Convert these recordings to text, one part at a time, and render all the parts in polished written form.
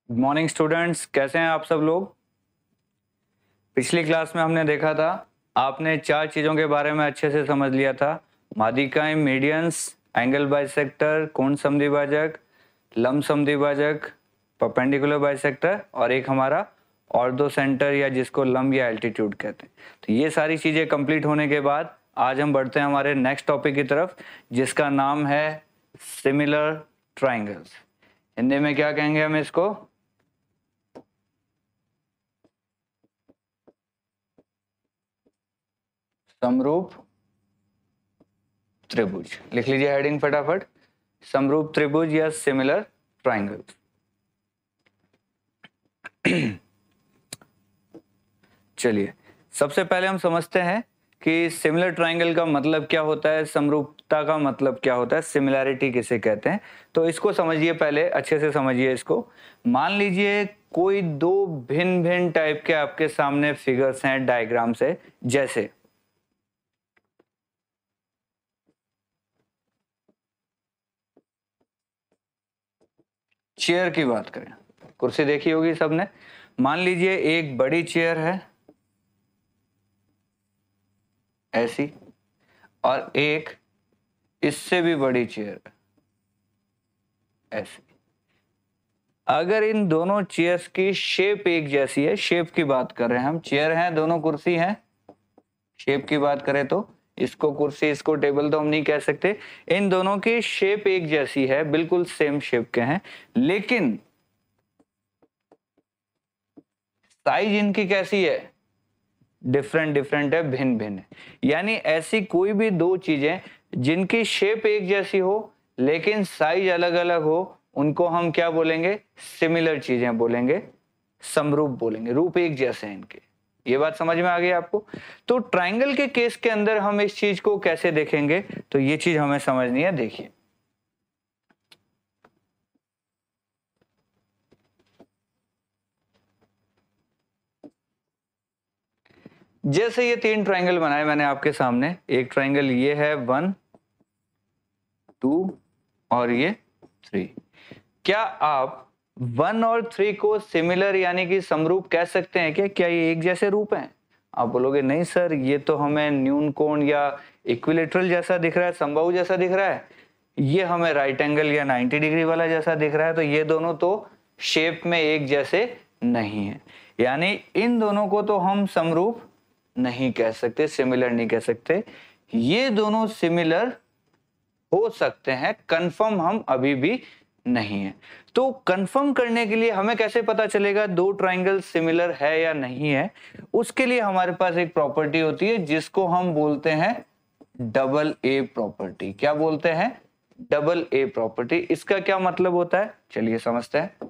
Good morning students, कैसे हैं आप सब लोग। पिछली क्लास में हमने देखा था, आपने चार चीज़ों के बारे में अच्छे से समझ लिया था। माध्यिकाएं, मीडियंस, एंगल बाइसेक्टर, कोण समद्विभाजक, लंब समद्विभाजक, परपेंडिकुलर बाइसेक्टर और एक हमारा ऑर्थो सेंटर या जिसको लंब या एल्टीट्यूड कहते हैं। तो ये सारी चीज़ें कंप्लीट होने के बाद आज हम बढ़ते हैं हमारे नेक्स्ट टॉपिक की तरफ, जिसका नाम है सिमिलर ट्राइंगल्स। हिंदी में क्या कहेंगे हम इसको? समरूप त्रिभुज। लिख लीजिए हेडिंग फटाफट, समरूप त्रिभुज या सिमिलर ट्राइंगल। चलिए, सबसे पहले हम समझते हैं कि सिमिलर ट्राइंगल का मतलब क्या होता है, समरूपता का मतलब क्या होता है, सिमिलैरिटी किसे कहते हैं। तो इसको समझिए, पहले अच्छे से समझिए इसको। मान लीजिए कोई दो भिन्न भिन्न टाइप के आपके सामने फिगर्स हैं डायग्राम से। जैसे चेयर की बात करें, कुर्सी देखी होगी सबने। मान लीजिए एक बड़ी चेयर है ऐसी, और एक इससे भी बड़ी चेयर है ऐसी। अगर इन दोनों चेयर्स की शेप एक जैसी है, शेप की बात कर रहे हैं हम, चेयर हैं दोनों, कुर्सी हैं, शेप की बात करें तो इसको कुर्सी इसको टेबल तो हम नहीं कह सकते। इन दोनों की शेप एक जैसी है, बिल्कुल सेम शेप के हैं, लेकिन साइज इनकी कैसी है? डिफरेंट डिफरेंट है, भिन्न भिन्न है। यानी ऐसी कोई भी दो चीजें जिनकी शेप एक जैसी हो लेकिन साइज अलग अलग हो, उनको हम क्या बोलेंगे? सिमिलर चीजें बोलेंगे, समरूप बोलेंगे, रूप एक जैसे हैं इनके। ये बात समझ में आ गई आपको? तो ट्राइंगल के केस के अंदर हम इस चीज को कैसे देखेंगे, तो ये चीज हमें समझनी है। देखिए, जैसे ये तीन ट्राइंगल बनाए मैंने आपके सामने। एक ट्राइंगल ये है 1, 2 और ये 3। क्या आप 1 और 3 को सिमिलर यानी कि समरूप कह सकते हैं? क्या ये एक जैसे रूप हैं? आप बोलोगे नहीं सर, ये तो हमें न्यून कोण या इक्विलेटरल जैसा दिख रहा है, समबाहु जैसा दिख रहा है, ये हमें राइट एंगल या 90 डिग्री वाला जैसा दिख रहा है, तो ये दोनों तो शेप में एक जैसे नहीं है। यानी इन दोनों को तो हम समरूप नहीं कह सकते, सिमिलर नहीं कह सकते। ये दोनों सिमिलर हो सकते हैं, कंफर्म हम अभी भी नहीं है। तो कंफर्म करने के लिए हमें कैसे पता चलेगा दो ट्राइंगल सिमिलर है या नहीं है? उसके लिए हमारे पास एक प्रॉपर्टी होती है जिसको हम बोलते हैं डबल ए प्रॉपर्टी। क्या बोलते हैं? Double a property. इसका क्या मतलब होता है, चलिए समझते हैं।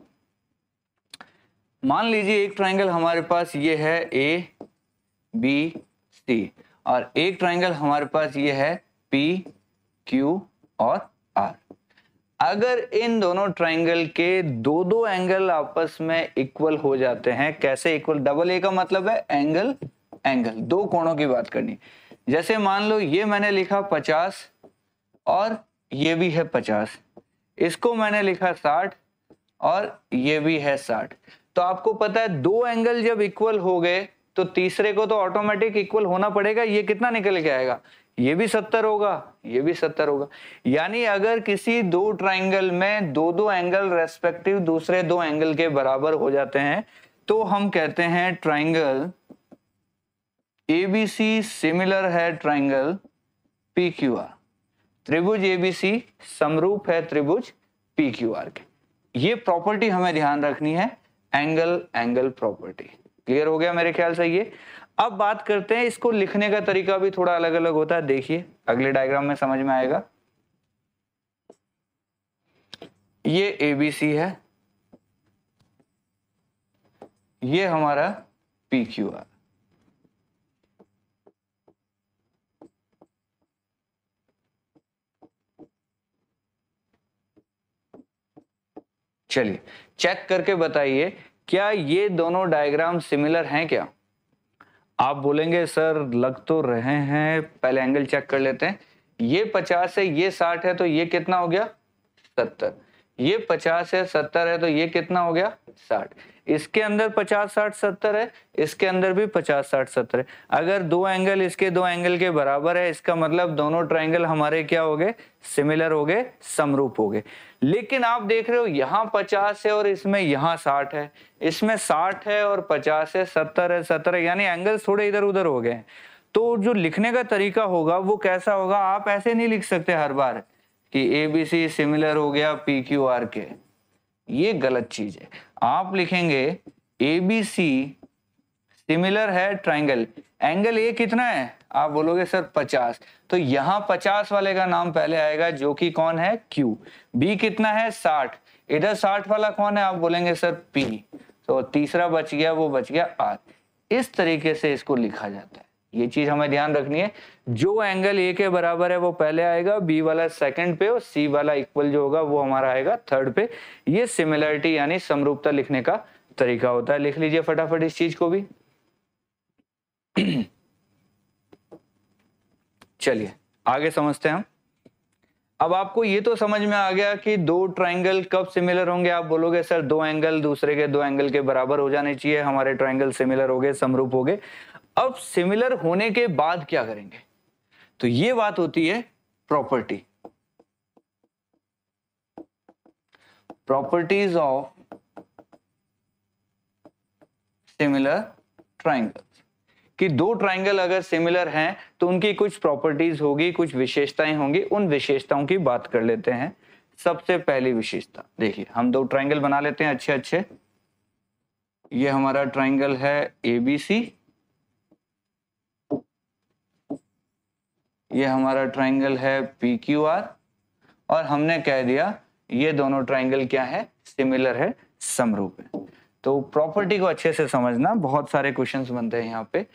मान लीजिए एक ट्राइंगल हमारे पास ये है ए बी सी, और एक ट्राइंगल हमारे पास ये है पी क्यू और आर। अगर इन दोनों ट्राइंगल के दो दो एंगल आपस में इक्वल हो जाते हैं, कैसे इक्वल? डबल ए का मतलब है एंगल, एंगल दो कोणों की बात करनी। जैसे मान लो ये मैंने लिखा 50 और ये भी है 50, इसको मैंने लिखा 60 और ये भी है 60। तो आपको पता है दो एंगल जब इक्वल हो गए तो तीसरे को तो ऑटोमेटिक इक्वल होना पड़ेगा। ये कितना निकल के आएगा? ये भी 70 होगा, ये भी 70 होगा। यानी अगर किसी दो ट्राइंगल में दो दो एंगल रेस्पेक्टिव दूसरे दो एंगल के बराबर हो जाते हैं, तो हम कहते हैं ट्राइंगल एबीसी सिमिलर है ट्राइंगल पीक्यूआर। त्रिभुज एबीसी समरूप है त्रिभुज पीक्यूआर के। ये प्रॉपर्टी हमें ध्यान रखनी है, एंगल एंगल प्रॉपर्टी। क्लियर हो गया मेरे ख्याल से ये। अब बात करते हैं, इसको लिखने का तरीका भी थोड़ा अलग अलग होता है। देखिए अगले डायग्राम में समझ में आएगा। ये एबीसी है, ये हमारा पीक्यूआर। चलिए चेक करके बताइए, क्या ये दोनों डायग्राम सिमिलर हैं क्या? आप बोलेंगे सर लग तो रहे हैं, पहले एंगल चेक कर लेते हैं। ये 50 है, ये 60 है, तो ये कितना हो गया? 70। ये 50 है 70 है, तो ये कितना हो गया 60। इसके अंदर 50 60 70 है, इसके अंदर भी 50 60 70 है। अगर दो एंगल इसके दो एंगल के बराबर है, इसका मतलब दोनों ट्रायंगल हमारे क्या हो गए, सिमिलर हो गए, समरूप हो गए। लेकिन आप देख रहे हो यहाँ 50 है और इसमें यहाँ 60 है, इसमें 60 है और 50 है, 70 है 70 है, यानी एंगल्स थोड़े इधर उधर हो गए। तो जो लिखने का तरीका होगा वो कैसा होगा, आप ऐसे नहीं लिख सकते हर बार कि ABC सिमिलर हो गया PQR के, ये गलत चीज है। आप लिखेंगे ABC सिमिलर है ट्राइंगल, एंगल ए कितना है, आप बोलोगे सर 50, तो यहां 50 वाले का नाम पहले आएगा जो कि कौन है Q। B कितना है 60, इधर 60 वाला कौन है, आप बोलेंगे सर P, तो तीसरा बच गया, वो बच गया R। इस तरीके से इसको लिखा जाता है, ये चीज हमें ध्यान रखनी है। जो एंगल ए के बराबर है वो पहले आएगा, बी वाला सेकंड पे, और सी वाला इक्वल जो होगा वो हमारा आएगा थर्ड पे। ये सिमिलरिटी यानी समरूपता लिखने का तरीका होता है। लिख लीजिए फटाफट इस चीज को भी। चलिए आगे समझते हैं हम। अब आपको ये तो समझ में आ गया कि दो ट्रायंगल कब सिमिलर होंगे, आप बोलोगे सर दो एंगल दूसरे के दो एंगल के बराबर हो जाने चाहिए, हमारे ट्रायंगल सिमिलर हो गए, समरूप हो गए। अब सिमिलर होने के बाद क्या करेंगे, तो ये बात होती है property, properties of similar triangle, कि दो ट्रायंगल अगर सिमिलर हैं तो उनकी कुछ प्रॉपर्टीज होगी, कुछ विशेषताएं होंगी। उन विशेषताओं की बात कर लेते हैं। सबसे पहली विशेषता देखिए, हम दो ट्रायंगल बना लेते हैं अच्छे अच्छे। ये हमारा ट्रायंगल है ABC, ये हमारा ट्रायंगल है PQR, और हमने कह दिया ये दोनों ट्रायंगल क्या है, सिमिलर है, समरूप है। तो प्रॉपर्टी को अच्छे से समझना, बहुत सारे क्वेश्चंस बनते हैं यहाँ पे।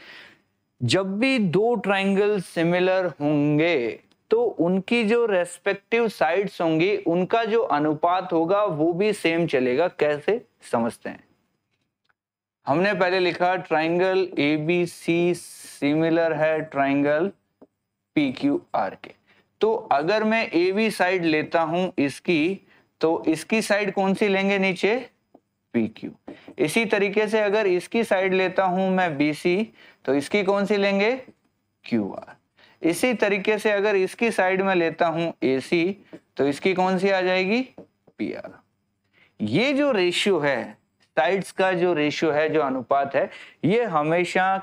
जब भी दो ट्रायंगल सिमिलर होंगे तो उनकी जो रेस्पेक्टिव साइड्स होंगी, उनका जो अनुपात होगा वो भी सेम चलेगा। कैसे समझते हैं, हमने पहले लिखा ट्रायंगल ABC सिमिलर है ट्रायंगल PQR के। तो अगर मैं AB साइड लेता हूं इसकी, तो इसकी साइड कौन सी लेंगे नीचे, PQ। इसी तरीके से अगर इसकी साइड लेता हूं मैं BC, तो इसकी कौन सी लेंगे, QR। इसी तरीके से अगर इसकी साइड में लेता हूं AC, तो इसकी कौन सी आ जाएगी, PR। ये जो रेशियो है, साइड्स का जो रेशियो है, जो अनुपात है, ये हमेशा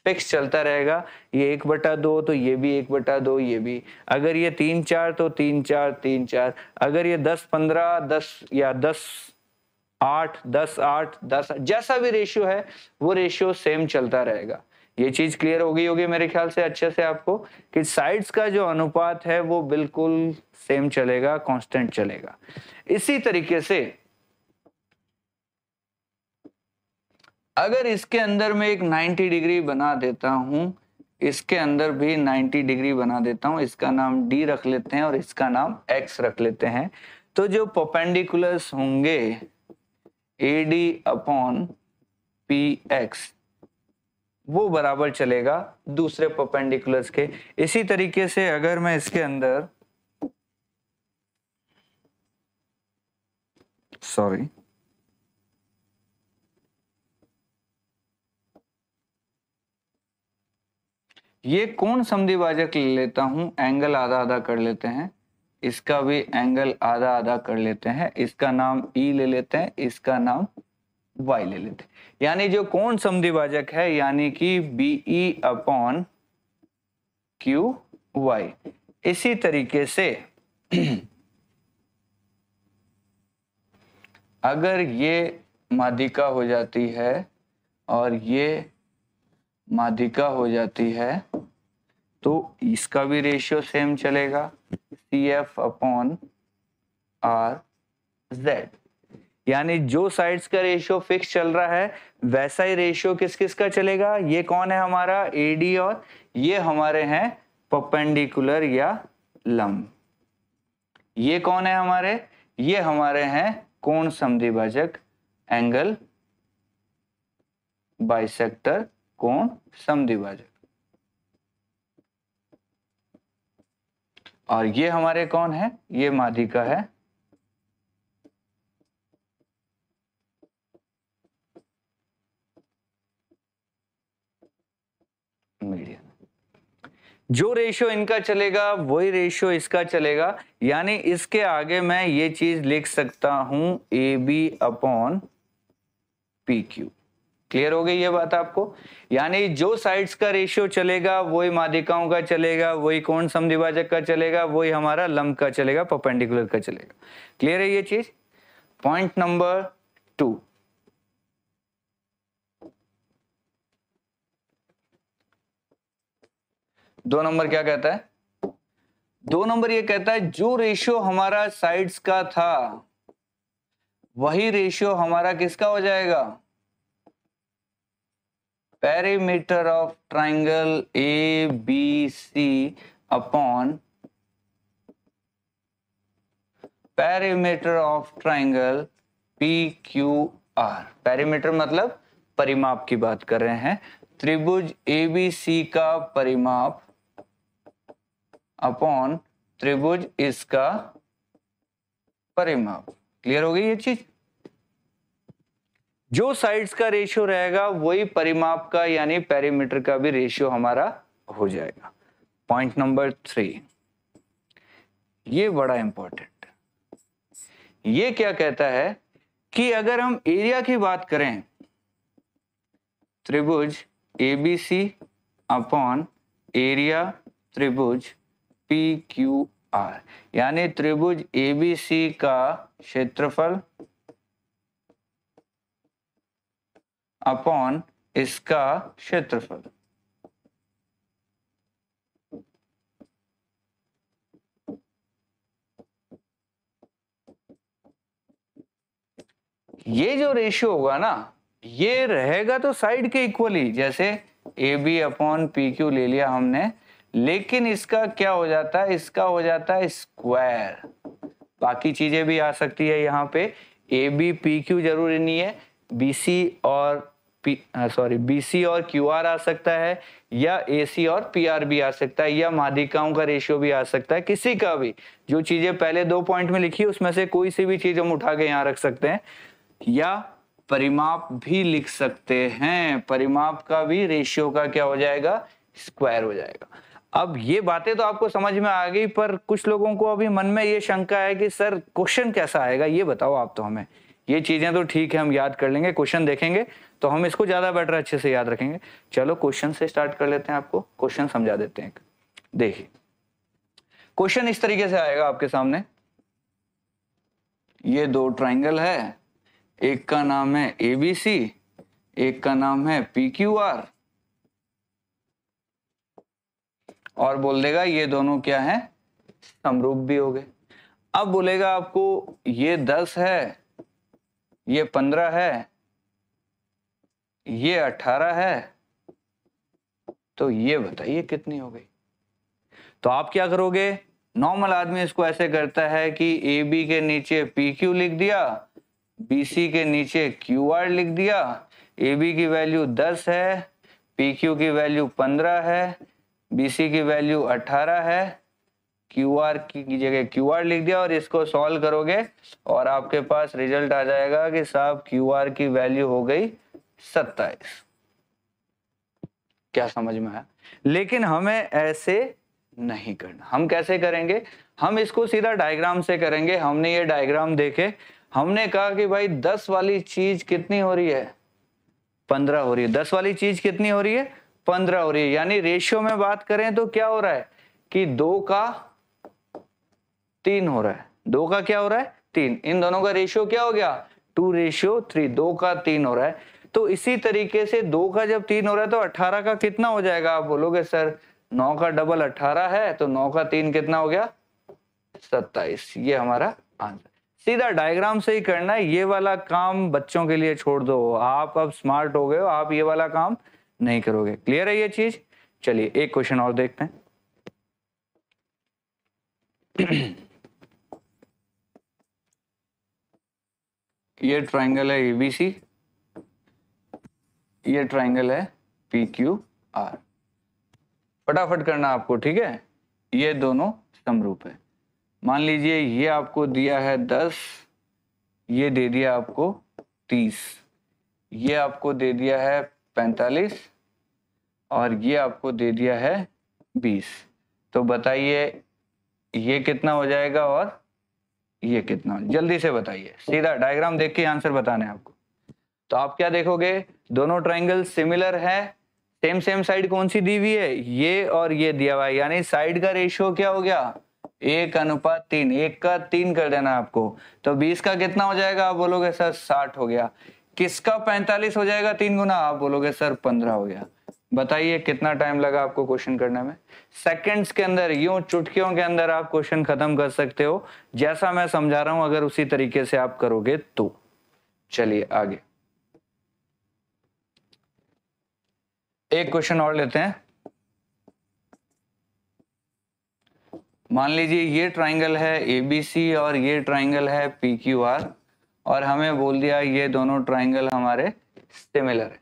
फिक्स चलता रहेगा। ये 1/2 तो ये भी 1/2, ये भी। अगर ये 3/4 तो 3/4 3/4। अगर ये 10/15 10 या 10/8 10/8 10, जैसा भी रेशियो है वो रेशियो सेम चलता रहेगा। ये चीज क्लियर हो गई होगी मेरे ख्याल से अच्छे से आपको, कि साइड्स का जो अनुपात है वो बिल्कुल सेम चलेगा, कांस्टेंट चलेगा। इसी तरीके से अगर इसके अंदर मैं एक 90 डिग्री बना देता हूं, इसके अंदर भी 90 डिग्री बना देता हूं, इसका नाम D रख लेते हैं और इसका नाम X रख लेते हैं, तो जो परपेंडिकुलर्स होंगे AD/PX वो बराबर चलेगा दूसरे परपेंडिकुलर्स के। इसी तरीके से अगर मैं इसके अंदर ये कोण समद्विभाजक ले लेता हूं, एंगल आधा आधा कर लेते हैं, इसका भी एंगल आधा आधा कर लेते हैं, इसका नाम E ले लेते हैं, इसका नाम Y ले लेते हैं। यानी जो कोण समद्विभाजक है यानी कि BE/QY। इसी तरीके से अगर ये माध्यिका हो जाती है और ये माध्यिका हो जाती है, तो इसका भी रेशियो सेम चलेगा, CF/RZ। यानी जो साइड्स का रेशियो फिक्स चल रहा है वैसा ही रेशियो किस किस का चलेगा। ये कौन है हमारा, AD, और ये हमारे हैं परपेंडिकुलर या लंब। ये कौन है हमारे, ये हमारे हैं कोण समद्विभाजक, एंगल बाइसेक्टर, कोण समद्विभाजक। और ये हमारे कौन है, ये माध्यिका है जो रेशियो इनका चलेगा वही रेशियो इसका चलेगा, यानी इसके आगे मैं ये चीज लिख सकता हूं A B upon P Q. Clear हो गई ये बात आपको? यानी जो साइड्स का रेशियो चलेगा वही माध्यिकाओं का चलेगा, वही कोण समद्विभाजक का चलेगा, वही हमारा लंब का चलेगा, परपेंडिकुलर का चलेगा। क्लियर है ये चीज? पॉइंट नंबर 2, दो नंबर क्या कहता है? 2 नंबर ये कहता है जो रेशियो हमारा साइड्स का था वही रेशियो हमारा किसका हो जाएगा? Perimeter of triangle A B C upon perimeter of triangle P Q R. Perimeter मतलब परिमाप की बात कर रहे हैं। त्रिभुज एबीसी का परिमाप अपॉन त्रिभुज इसका परिमाप। क्लियर हो गई ये चीज? जो साइड्स का रेशियो रहेगा वही परिमाप का यानी पेरीमीटर का भी रेशियो हमारा हो जाएगा। पॉइंट नंबर 3, ये बड़ा इंपॉर्टेंट है। ये क्या कहता है कि अगर हम एरिया की बात करें, त्रिभुज एबीसी अपॉन एरिया त्रिभुज पी क्यू आर, यानी त्रिभुज एबीसी का क्षेत्रफल अपॉन इसका क्षेत्रफल। ये जो रेशियो होगा ना, ये रहेगा तो साइड के इक्वली, जैसे A B upon P Q ले लिया हमने, लेकिन इसका क्या हो जाता है? इसका हो जाता है स्क्वायर। बाकी चीजें भी आ सकती है यहाँ पे, ए बी पी क्यू जरूरी नहीं है, बीसी और क्यू आर आ सकता है, या एसी और पी आर भी आ सकता है, या माध्यिकाओं का रेशियो भी आ सकता है, किसी का भी। जो चीजें पहले 2 पॉइंट में लिखी उसमें से कोई सी भी चीज हम उठा के यहाँ रख सकते हैं, या परिमाप भी लिख सकते हैं। परिमाप का भी रेशियो का क्या हो जाएगा? स्क्वायर हो जाएगा। अब ये बातें तो आपको समझ में आ गई, पर कुछ लोगों को अभी मन में ये शंका है कि सर क्वेश्चन कैसा आएगा, ये बताओ आप तो हमें। ये चीजें तो ठीक है हम याद कर लेंगे, क्वेश्चन देखेंगे तो हम इसको ज्यादा बेटर अच्छे से याद रखेंगे। चलो क्वेश्चन से स्टार्ट कर लेते हैं, आपको क्वेश्चन समझा देते हैं। देखिए क्वेश्चन इस तरीके से आएगा आपके सामने। ये 2 ट्राइंगल है, एक का नाम है एबीसी, एक का नाम है PQR, और बोल देगा ये दोनों क्या है? समरूप भी हो गए। अब बोलेगा आपको ये 10 है, ये 15 है, ये 18 है, तो ये बताइए कितनी हो गई? तो आप क्या करोगे? नॉर्मल आदमी इसको ऐसे करता है कि ए बी के नीचे PQ लिख दिया, BC के नीचे QR लिख दिया। ए बी की वैल्यू 10 है, PQ की वैल्यू 15 है, BC की वैल्यू 18 है, QR की जगह QR लिख दिया, और इसको सॉल्व करोगे और आपके पास रिजल्ट आ जाएगा कि साहब QR की वैल्यू हो गई 27। क्या समझ में आया? लेकिन हमें ऐसे नहीं करना। हम कैसे करेंगे? हम इसको सीधा डायग्राम से करेंगे। हमने ये डायग्राम देखे, हमने कहा कि भाई 10 वाली चीज कितनी हो रही है? 15 हो रही है। 10 वाली चीज कितनी हो रही है? 15 हो रही है। यानी रेशियो में बात करें तो क्या हो रहा है कि 2 का 3 हो रहा है। 2 का क्या हो रहा है? 3। इन दोनों का रेशियो क्या हो गया? 2:3। 2 का 3 हो रहा है। तो इसी तरीके से 2 का जब 3 हो रहा है तो 18 का कितना हो जाएगा? आप बोलोगे सर 9 का डबल 18 है, तो 9 का 3 कितना हो गया? 27। ये हमारा आंसर। सीधा डायग्राम से ही करना है। ये वाला काम बच्चों के लिए छोड़ दो, आप अब स्मार्ट हो गए हो, आप ये वाला काम नहीं करोगे। क्लियर है ये चीज? चलिए एक क्वेश्चन और देखते हैं। ये ट्राइंगल है एबीसी, ये ट्राइंगल है PQR। फटाफट करना आपको, ठीक है? ये दोनों समरूप है। मान लीजिए ये आपको दिया है 10, ये दे दिया आपको 30, ये आपको दे दिया है 45, और ये आपको दे दिया है 20। तो बताइए ये कितना हो जाएगा और ये कितना, जल्दी से बताइए, सीधा डायग्राम देख के आंसर बताना है आपको। तो आप क्या देखोगे, दोनों ट्राइंगल सिमिलर है, सेम साइड कौन सी दी हुई है, ये और ये दिया हुआ है, यानी साइड का रेशियो क्या हो गया 1:3, 1 का 3 कर देना आपको। तो 20 का कितना हो जाएगा, आप बोलोगे सर 60 हो गया। किसका 45 हो जाएगा 3 गुना, आप बोलोगे सर 15 हो गया। बताइए कितना टाइम लगा आपको क्वेश्चन करने में। सेकंड्स के अंदर, यूं चुटकियों के अंदर आप क्वेश्चन खत्म कर सकते हो, जैसा मैं समझा रहा हूं अगर उसी तरीके से आप करोगे तो। चलिए आगे एक क्वेश्चन और लेते हैं। मान लीजिए ये ट्राइंगल है एबीसी और ये ट्राइंगल है पीक्यूआर, और हमें बोल दिया ये दोनों ट्राइंगल हमारे सिमिलर है।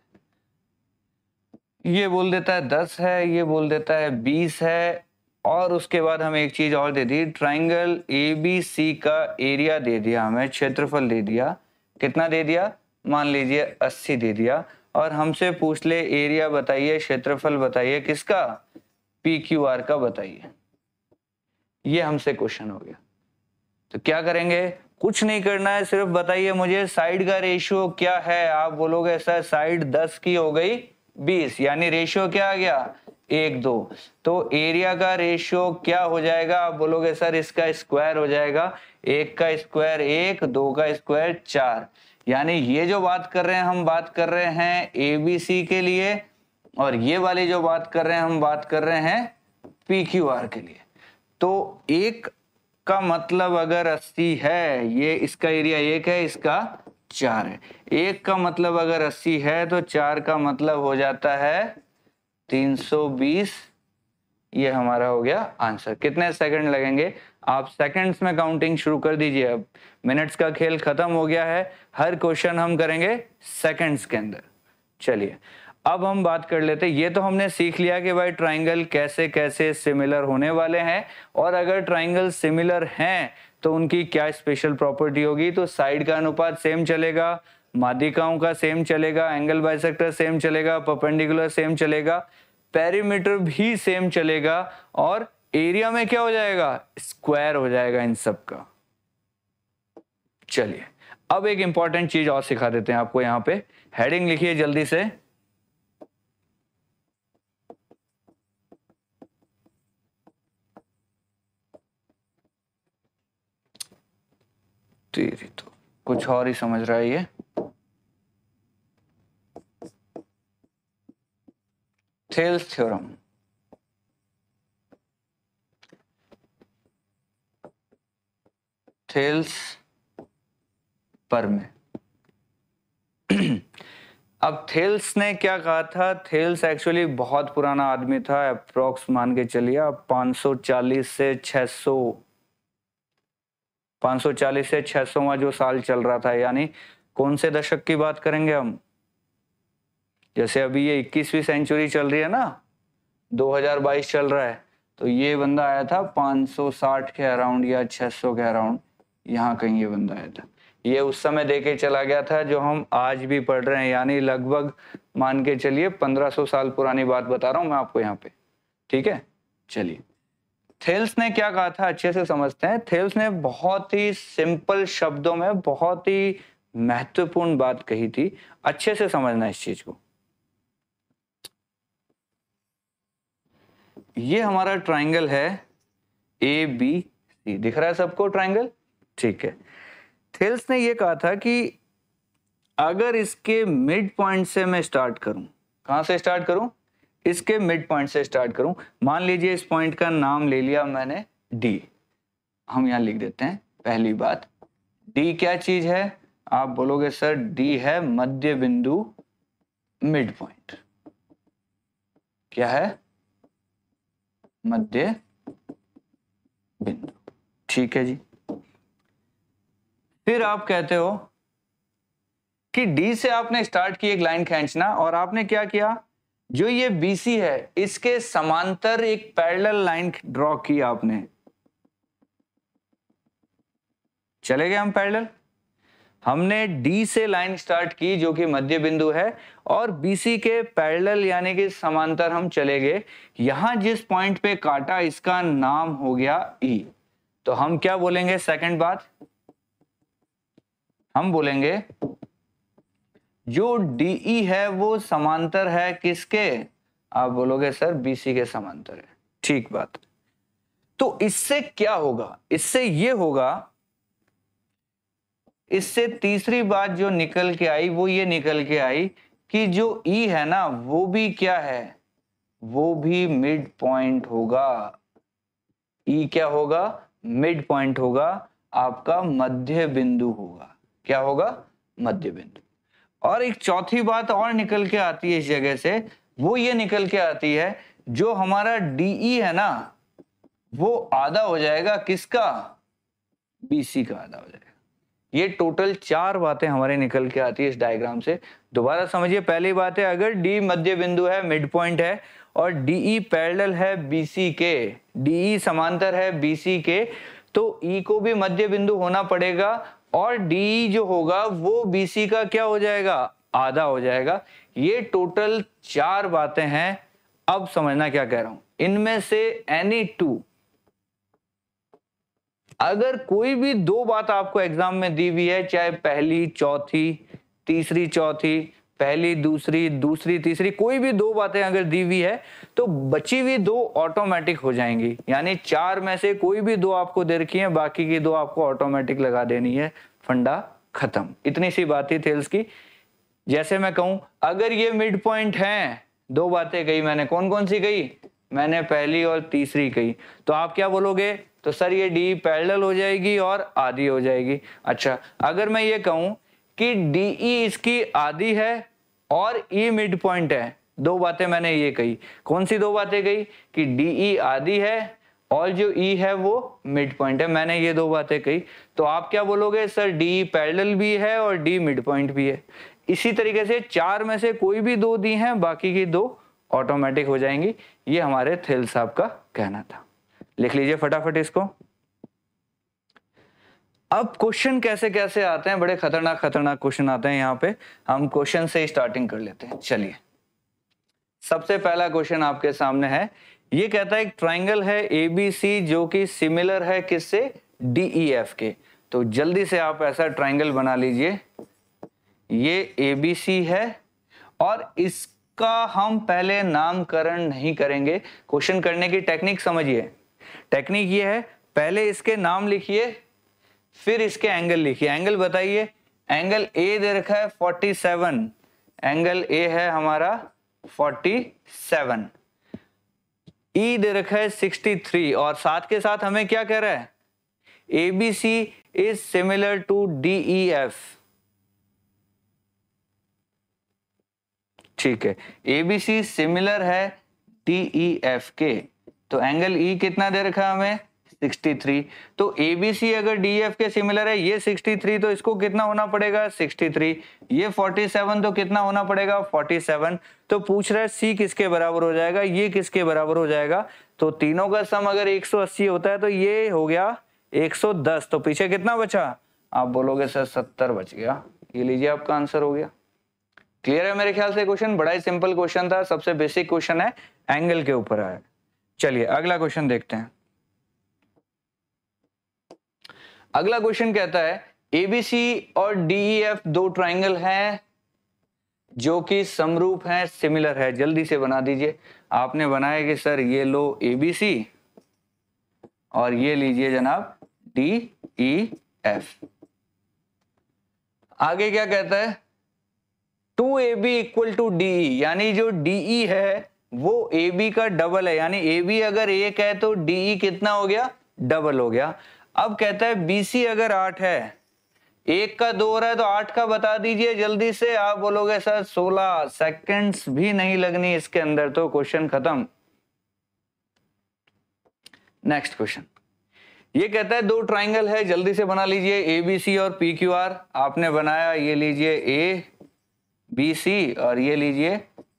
ये बोल देता है 10 है, ये बोल देता है 20 है, और उसके बाद हमें एक चीज और दे दी, ट्राइंगल एबीसी का एरिया दे दिया, हमें क्षेत्रफल दे दिया। कितना दे दिया, मान लीजिए 80 दे दिया, और हमसे पूछ ले एरिया बताइए, क्षेत्रफल बताइए, किसका, पीक्यूआर का बताइए। ये हमसे क्वेश्चन हो गया। तो क्या करेंगे, कुछ नहीं करना है, सिर्फ बताइए मुझे साइड का रेशियो क्या है। आप बोलोगे सर साइड 10 की हो गई 20, यानी रेशियो क्या आ गया 1:2। तो एरिया का रेशियो क्या हो जाएगा, आप बोलोगे सर इसका स्क्वायर हो जाएगा, 1 का स्क्वायर 1, 2 का स्क्वायर 4। यानी ये जो बात कर रहे हैं हम बात कर रहे हैं एबीसी के लिए, और ये वाली जो बात कर रहे हैं हम बात कर रहे हैं पीक्यूआर के लिए। तो एक का मतलब अगर 80 है, ये इसका एरिया 1 है, इसका 4 है। एक का मतलब अगर 80 है तो 4 का मतलब हो जाता है 320। ये हमारा हो गया आंसर। कितने सेकंड लगेंगे, आप सेकंड्स में काउंटिंग शुरू कर दीजिए। अब मिनट्स का खेल खत्म हो गया है, हर क्वेश्चन हम करेंगे सेकंड्स के अंदर। चलिए अब हम बात कर लेते हैं, ये तो हमने सीख लिया कि भाई ट्राइंगल कैसे कैसे सिमिलर होने वाले हैं, और अगर ट्राइंगल सिमिलर हैं तो उनकी क्या स्पेशल प्रॉपर्टी होगी। तो साइड का अनुपात सेम चलेगा, माध्यिकाओं का सेम चलेगा, एंगल बाइसेक्टर सेम चलेगा, परपेंडिकुलर सेम चलेगा, पेरीमीटर भी सेम चलेगा, और एरिया में क्या हो जाएगा, स्क्वायर हो जाएगा इन सब का। चलिए अब एक इंपॉर्टेंट चीज और सिखा देते हैं आपको। यहाँ पे हेडिंग लिखिए जल्दी से, तेरी तो कुछ और ही समझ रहा है ये। थेल्स थ्योरम, थेल्स परमे। अब थेल्स ने क्या कहा था, थेल्स एक्चुअली बहुत पुराना आदमी था, अप्रोक्स मान के चलिए आप 540 से 600वां जो साल चल रहा था, यानी कौन से दशक की बात करेंगे हम, जैसे अभी ये 21वीं सेंचुरी चल रही है ना, 2022 चल रहा है, तो ये बंदा आया था 560 के अराउंड या 600 के अराउंड, यहाँ कहीं ये बंदा आया था। ये उस समय देके चला गया था जो हम आज भी पढ़ रहे हैं, यानी लगभग मान के चलिए 1500 साल पुरानी बात बता रहा हूं मैं आपको यहाँ पे, ठीक है। चलिए थेल्स ने क्या कहा था अच्छे से समझते हैं। थेल्स ने बहुत ही सिंपल शब्दों में बहुत ही महत्वपूर्ण बात कही थी, अच्छे से समझना इस चीज को। ये हमारा ट्राइंगल है ए बी सी, दिख रहा है सबको ट्राइंगल, ठीक है। थेल्स ने ये कहा था कि अगर इसके मिड पॉइंट से मैं स्टार्ट करूं, कहां से स्टार्ट करूं, इसके मिड पॉइंट से स्टार्ट करूं, मान लीजिए इस पॉइंट का नाम ले लिया मैंने डी, हम यहां लिख देते हैं। पहली बात, डी क्या चीज है, आप बोलोगे सर डी है मध्य बिंदु, मिड पॉइंट क्या है, मध्य बिंदु, ठीक है जी। फिर आप कहते हो कि डी से आपने स्टार्ट की एक लाइन खींचना, और आपने क्या किया, जो ये बीसी है इसके समांतर एक पैरेलल लाइन ड्रॉ की आपने। चले गए हम पैरेलल। हमने डी से लाइन स्टार्ट की जो कि मध्य बिंदु है और बीसी के पैरेलल यानी कि समांतर हम चले गए। यहां जिस पॉइंट पे काटा इसका नाम हो गया ई। तो हम क्या बोलेंगे? सेकंड बात हम बोलेंगे जो डीई है वो समांतर है किसके? आप बोलोगे सर बीसी के समांतर है। ठीक बात। तो इससे क्या होगा? इससे ये होगा, इससे तीसरी बात जो निकल के आई वो ये निकल के आई कि जो ई है ना वो भी क्या है? वो भी मिड पॉइंट होगा। ई क्या होगा? मिड पॉइंट होगा, आपका मध्य बिंदु होगा। क्या होगा? मध्य बिंदु। और एक चौथी बात और निकल के आती है इस जगह से, वो ये निकल के आती है जो हमारा डीई है ना वो आधा हो जाएगा किसका? बीसी का आधा हो जाएगा। ये टोटल 4 बातें हमारे निकल के आती है इस डायग्राम से। दोबारा समझिए, पहली बात है अगर डी मध्य बिंदु है, मिड पॉइंट है और डीई पैरेलल है बीसी के, डीई समांतर है बीसी के, तो ई को भी मध्य बिंदु होना पड़ेगा और डी जो होगा वो बीसी का क्या हो जाएगा? आधा हो जाएगा। ये टोटल 4 बातें हैं। अब समझना क्या कह रहा हूं। इनमें से एनी टू, अगर कोई भी 2 बात आपको एग्जाम में दी हुई है, चाहे पहली चौथी, तीसरी चौथी, पहली दूसरी, दूसरी तीसरी, कोई भी 2 बातें अगर दी हुई है तो बची हुई 2 ऑटोमेटिक हो जाएंगी। यानी 4 में से कोई भी 2 आपको दे रखी है, बाकी की 2 आपको ऑटोमेटिक लगा देनी है। फंडा खत्म। इतनी सी बात थी थेल्स की। जैसे मैं कहूं अगर ये मिड पॉइंट है, 2 बातें कही मैंने, कौन कौन सी कही? मैंने पहली और तीसरी कही। तो आप क्या बोलोगे? तो सर ये डी पैरेलल हो जाएगी और आधी हो जाएगी। अच्छा, अगर मैं ये कहूं कि डीई इसकी आधी है और ई मिड पॉइंट है, 2 बातें मैंने ये कही। कौन सी 2 बातें कही? कि डीई आधी है और जो ई है वो मिड पॉइंट है। मैंने ये 2 बातें कही। तो आप क्या बोलोगे? सर डी पैरेलल भी है और डी मिड पॉइंट भी है। इसी तरीके से 4 में से कोई भी 2 दी हैं, बाकी की 2 ऑटोमेटिक हो जाएंगी। ये हमारे थेल साहब का कहना था। लिख लीजिए फटाफट इसको। अब क्वेश्चन कैसे कैसे आते हैं, बड़े खतरनाक खतरनाक क्वेश्चन आते हैं यहाँ पे। हम क्वेश्चन से स्टार्टिंग कर लेते हैं। चलिए, सबसे पहला क्वेश्चन आपके सामने है। ये कहता है एक ट्राइंगल है एबीसी जो कि सिमिलर है किससे? डीईएफ के। तो जल्दी से आप ऐसा ट्राइंगल बना लीजिए। ये एबीसी है और इसका हम पहले नामकरण नहीं करेंगे। क्वेश्चन करने की टेक्निक समझिए। टेक्निक ये है, पहले इसके नाम लिखिए, फिर इसके एंगल लिखिए। एंगल बताइए। एंगल ए दे रखा है 47, एंगल ए है हमारा 47। ई दे रखा है 63 और साथ के साथ हमें क्या कह रहा है? ABC is similar to DEF। ठीक है, ABC सिमिलर है DEF के। तो एंगल ई कितना दे रखा है हमें? 63। तो ABC अगर DEF के सिमिलर है, ये 63, तो इसको कितना होना पड़ेगा? 63। ये 47 तो कितना होना पड़ेगा? 47। तो पूछ रहा है C किसके बराबर हो जाएगा, ये किसके बराबर हो जाएगा? तो तीनों का सम अगर 180 होता है तो ये हो गया 110। तो पीछे कितना बचा? आप बोलोगे सर 70 बच गया। ये लीजिए आपका आंसर हो गया। क्लियर है मेरे ख्याल से क्वेश्चन? बड़ा ही सिंपल क्वेश्चन था, सबसे बेसिक क्वेश्चन है, एंगल के ऊपर है। चलिए अगला क्वेश्चन देखते हैं। अगला क्वेश्चन कहता है एबीसी और डीईएफ 2 ट्राइंगल हैं जो कि समरूप हैं, सिमिलर है। जल्दी से बना दीजिए। आपने बनाया कि सर ये लो एबीसी और ये लीजिए जनाब डीईएफ। आगे क्या कहता है? 2AB इक्वल टू DE, यानी जो DE है वो AB का डबल है। यानी AB अगर 1 है तो DE कितना हो गया? डबल हो गया। अब कहता है BC अगर 8 है, 1 का 2 हो रहा है तो 8 का बता दीजिए जल्दी से। आप बोलोगे सर 16 सेकंड्स भी नहीं लगनी इसके अंदर, तो क्वेश्चन खत्म। नेक्स्ट क्वेश्चन ये कहता है 2 ट्राइंगल है, जल्दी से बना लीजिए, ABC और PQR। आपने बनाया, ये लीजिए ABC और ये लीजिए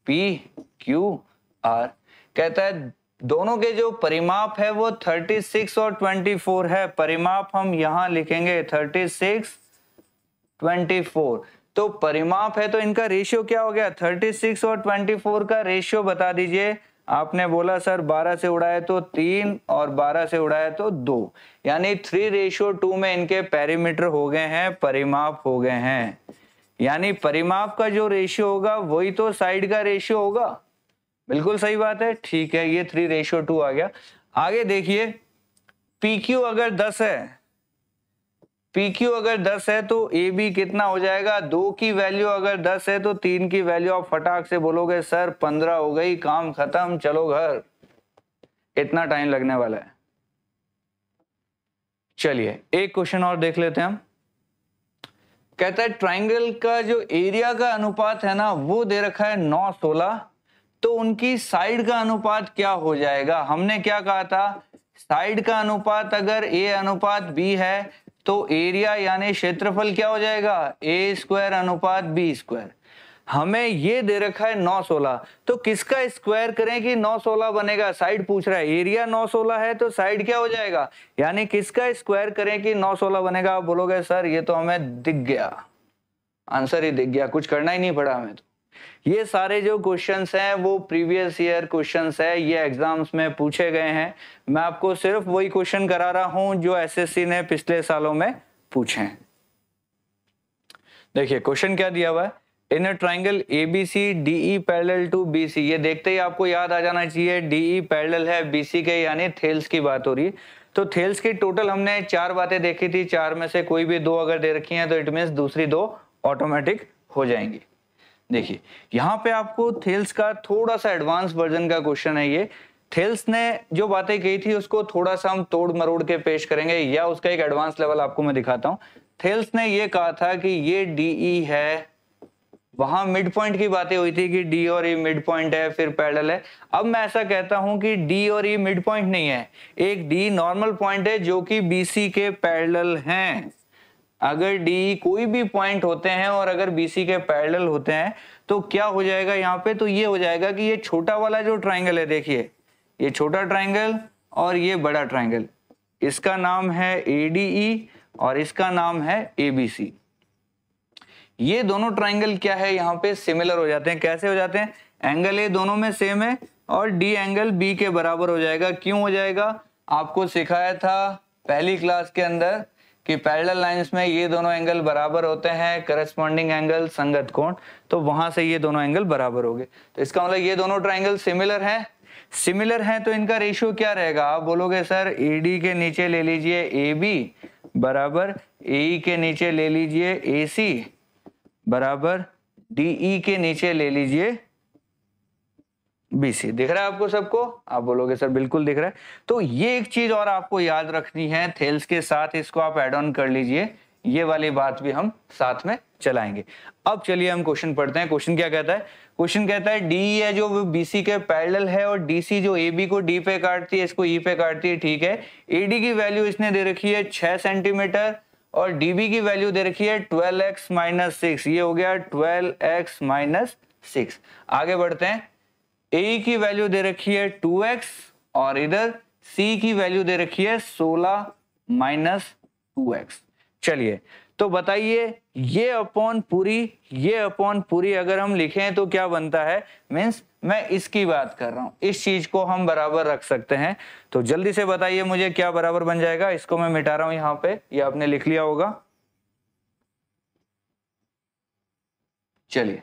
PQR। कहता है दोनों के जो परिमाप है वो 36 और 24 है। परिमाप हम यहां लिखेंगे 36 24। तो परिमाप है तो इनका रेशियो क्या हो गया, 36 और 24 का रेशियो बता दीजिए। आपने बोला सर 12 से उड़ाए तो 3 और 12 से उड़ाए तो 2, यानी 3:2 में इनके पेरीमीटर हो गए हैं, परिमाप हो गए हैं। यानी परिमाप का जो रेशियो होगा वही तो साइड का रेशियो होगा। बिल्कुल सही बात है, ठीक है, ये 3:2 आ गया। आगे देखिए, PQ अगर 10 है, PQ अगर 10 है तो AB कितना हो जाएगा, 2 की वैल्यू अगर 10 है तो 3 की वैल्यू आप फटाक से बोलोगे सर 15 हो गई, काम खत्म, चलो घर। इतना टाइम लगने वाला है। चलिए एक क्वेश्चन और देख लेते हैं हम। कहता है ट्राइंगल का जो एरिया का अनुपात है ना वो दे रखा है 9:16, तो उनकी साइड का अनुपात क्या हो जाएगा। हमने क्या कहा था, साइड का अनुपात अगर A अनुपात B है तो एरिया यानी क्षेत्रफल क्या हो जाएगा, A² अनुपात B²। हमें ये दे रखा है 9:16, तो किसका स्क्वायर करें कि 9:16 बनेगा, साइड पूछ रहा है। एरिया 9:16 है तो साइड क्या हो जाएगा, यानी किसका स्क्वायर करें कि 9:16 बनेगा। आप बोलोगे सर ये तो हमें दिख गया, आंसर ही दिख गया, कुछ करना ही नहीं पड़ा हमें। तो ये सारे जो क्वेश्चंस हैं वो प्रीवियस ईयर क्वेश्चंस है, ये एग्जाम्स में पूछे गए हैं। मैं आपको सिर्फ वही क्वेश्चन करा रहा हूं जो एसएससी ने पिछले सालों में पूछे हैं। देखिए क्वेश्चन क्या दिया हुआ है, in a triangle ABC DE parallel to BC. ये देखते ही आपको याद आ जाना चाहिए डीई पैरेलल है बीसी के, यानी थेल्स की बात हो रही है। तो थेल्स की टोटल हमने 4 बातें देखी थी, 4 में से कोई भी 2 अगर दे रखी हैं तो इट मींस दूसरी 2 ऑटोमेटिक हो जाएंगी। देखिए यहाँ पे आपको थेल्स का थोड़ा सा एडवांस वर्जन का क्वेश्चन है। ये थेल्स ने जो बातें कही थी उसको थोड़ा सा हम तोड़ मरोड़ के पेश करेंगे, या उसका एक एडवांस लेवल आपको मैं दिखाता हूँ। थेल्स ने ये कहा था कि ये डीई है, वहां मिड पॉइंट की बातें हुई थी कि डी और ई मिड पॉइंट है, फिर पैरेलल है। अब मैं ऐसा कहता हूं कि डी और ई मिड पॉइंट नहीं है, एक डी नॉर्मल पॉइंट है जो कि बीसी के पैरेलल हैं। अगर डी कोई भी पॉइंट होते हैं और अगर बीसी के पैरेलल होते हैं तो क्या हो जाएगा यहाँ पे, तो ये हो जाएगा कि ये छोटा वाला जो ट्राइंगल है, देखिए ये छोटा ट्राइंगल और ये बड़ा ट्राइंगल, इसका नाम है एडीई और इसका नाम है एबीसी। ये दोनों ट्राइंगल क्या है यहाँ पे सिमिलर हो जाते हैं। कैसे हो जाते हैं, एंगल ए दोनों में सेम है और डी एंगल बी के बराबर हो जाएगा। क्यों हो जाएगा, आपको सिखाया था पहली क्लास के अंदर कि पैरेलल लाइंस में ये दोनों एंगल बराबर होते हैं, करस्पॉन्डिंग एंगल संगत कोण, तो वहां से ये दोनों एंगल बराबर हो गए। तो इसका मतलब ये दोनों ट्राइंगल सिमिलर हैं। सिमिलर हैं तो इनका रेशियो क्या रहेगा, आप बोलोगे सर एडी के नीचे ले लीजिए एबी बराबर एई के नीचे ले लीजिए एसी बराबर डीई के नीचे ले लीजिए बीसी। दिख रहा है आपको सबको, आप बोलोगे सर बिल्कुल दिख रहा है। तो ये एक चीज और आपको याद रखनी है, थेल्स के साथ इसको आप ऐड ऑन कर लीजिए, ये वाली बात भी हम साथ में चलाएंगे। अब चलिए हम क्वेश्चन पढ़ते हैं। क्वेश्चन क्या कहता है, क्वेश्चन कहता है डी है जो बीसी के पैरेलल है और डीसी जो एबी को डी पे काटती है इसको ई पे काटती है, ठीक है। एडी की वैल्यू इसने दे रखी है 6 सेंटीमीटर और डीबी की वैल्यू दे रखी है 12x-6, ये हो गया 12x-6। आगे बढ़ते हैं, ए की वैल्यू दे रखी है 2x और इधर सी की वैल्यू दे रखी है 16-2x। चलिए तो बताइए ये अपॉन पूरी अगर हम लिखें तो क्या बनता है, मीन्स मैं इसकी बात कर रहा हूं, इस चीज को हम बराबर रख सकते हैं। तो जल्दी से बताइए मुझे क्या बराबर बन जाएगा। इसको मैं मिटा रहा हूं यहां पे, ये आपने लिख लिया होगा। चलिए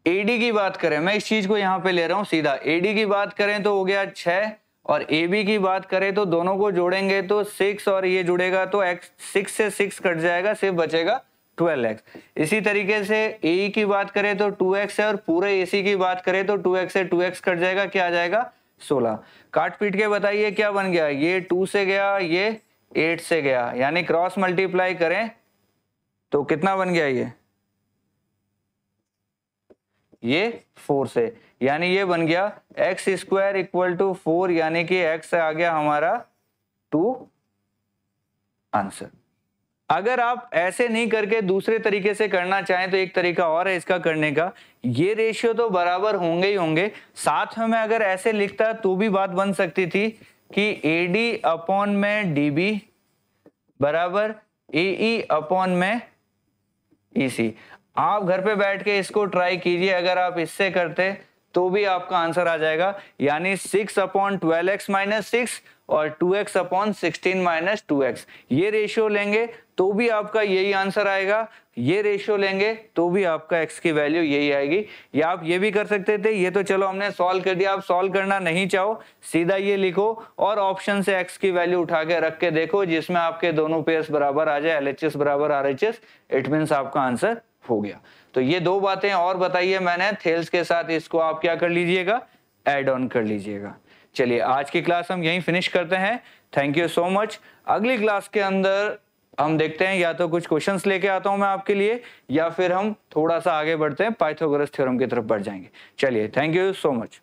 एडी की बात करें, मैं इस चीज को यहां पे ले रहा हूं सीधा। एडी की बात करें तो हो गया 6 और AB की बात करें तो दोनों को जोड़ेंगे तो 6 और ये जुड़ेगा तो x 6 से 6 कट जाएगा, सिर्फ बचेगा 12x। इसी तरीके से AE की बात करें तो 2x है और पूरे AC की बात करें तो 2x से 2x कट जाएगा, क्या आ जाएगा 16। काट पीट के बताइए क्या बन गया, ये 2 से गया, ये 8 से गया, यानी क्रॉस मल्टीप्लाई करें तो कितना बन गया, ये 4 से, यानी ये बन गया x² = 4, यानी कि x आ गया हमारा 2 आंसर। अगर आप ऐसे नहीं करके दूसरे तरीके से करना चाहें तो एक तरीका और है इसका करने का, ये रेशियो तो बराबर होंगे ही होंगे, साथ में मैं अगर ऐसे लिखता तो भी बात बन सकती थी कि AD अपॉन में DB बराबर AE अपॉन में इसी। आप घर पे बैठ के इसको ट्राई कीजिए, अगर आप इससे करते तो भी आपका आंसर आ जाएगा, यानी 6/12x माइनस 6 और 2x/16 माइनस 2x, ये रेशियो लेंगे तो भी आपका यही आंसर आएगा, ये रेशियो लेंगे तो भी आपका x की वैल्यू यही आएगी। या आप ये भी कर सकते थे, ये तो चलो हमने सॉल्व कर दिया, आप सॉल्व करना नहीं चाहो सीधा ये लिखो और ऑप्शन से x की वैल्यू उठा के रख के देखो, जिसमें आपके दोनों पेयर्स बराबर आ जाए, LHS बराबर RHS, इट मींस आपका आंसर हो गया। तो ये दो बातें और बताइए मैंने थेल्स के साथ, इसको आप क्या कर लीजिएगा, ऐड ऑन कर लीजिएगा। चलिए आज की क्लास हम यहीं फिनिश करते हैं। Thank you so much. अगली क्लास के अंदर हम देखते हैं, या तो कुछ क्वेश्चंस लेके आता हूं मैं आपके लिए, या फिर हम थोड़ा सा आगे बढ़ते हैं, पाइथागोरस थ्योरम की तरफ बढ़ जाएंगे। चलिए, थैंक यू सो मच।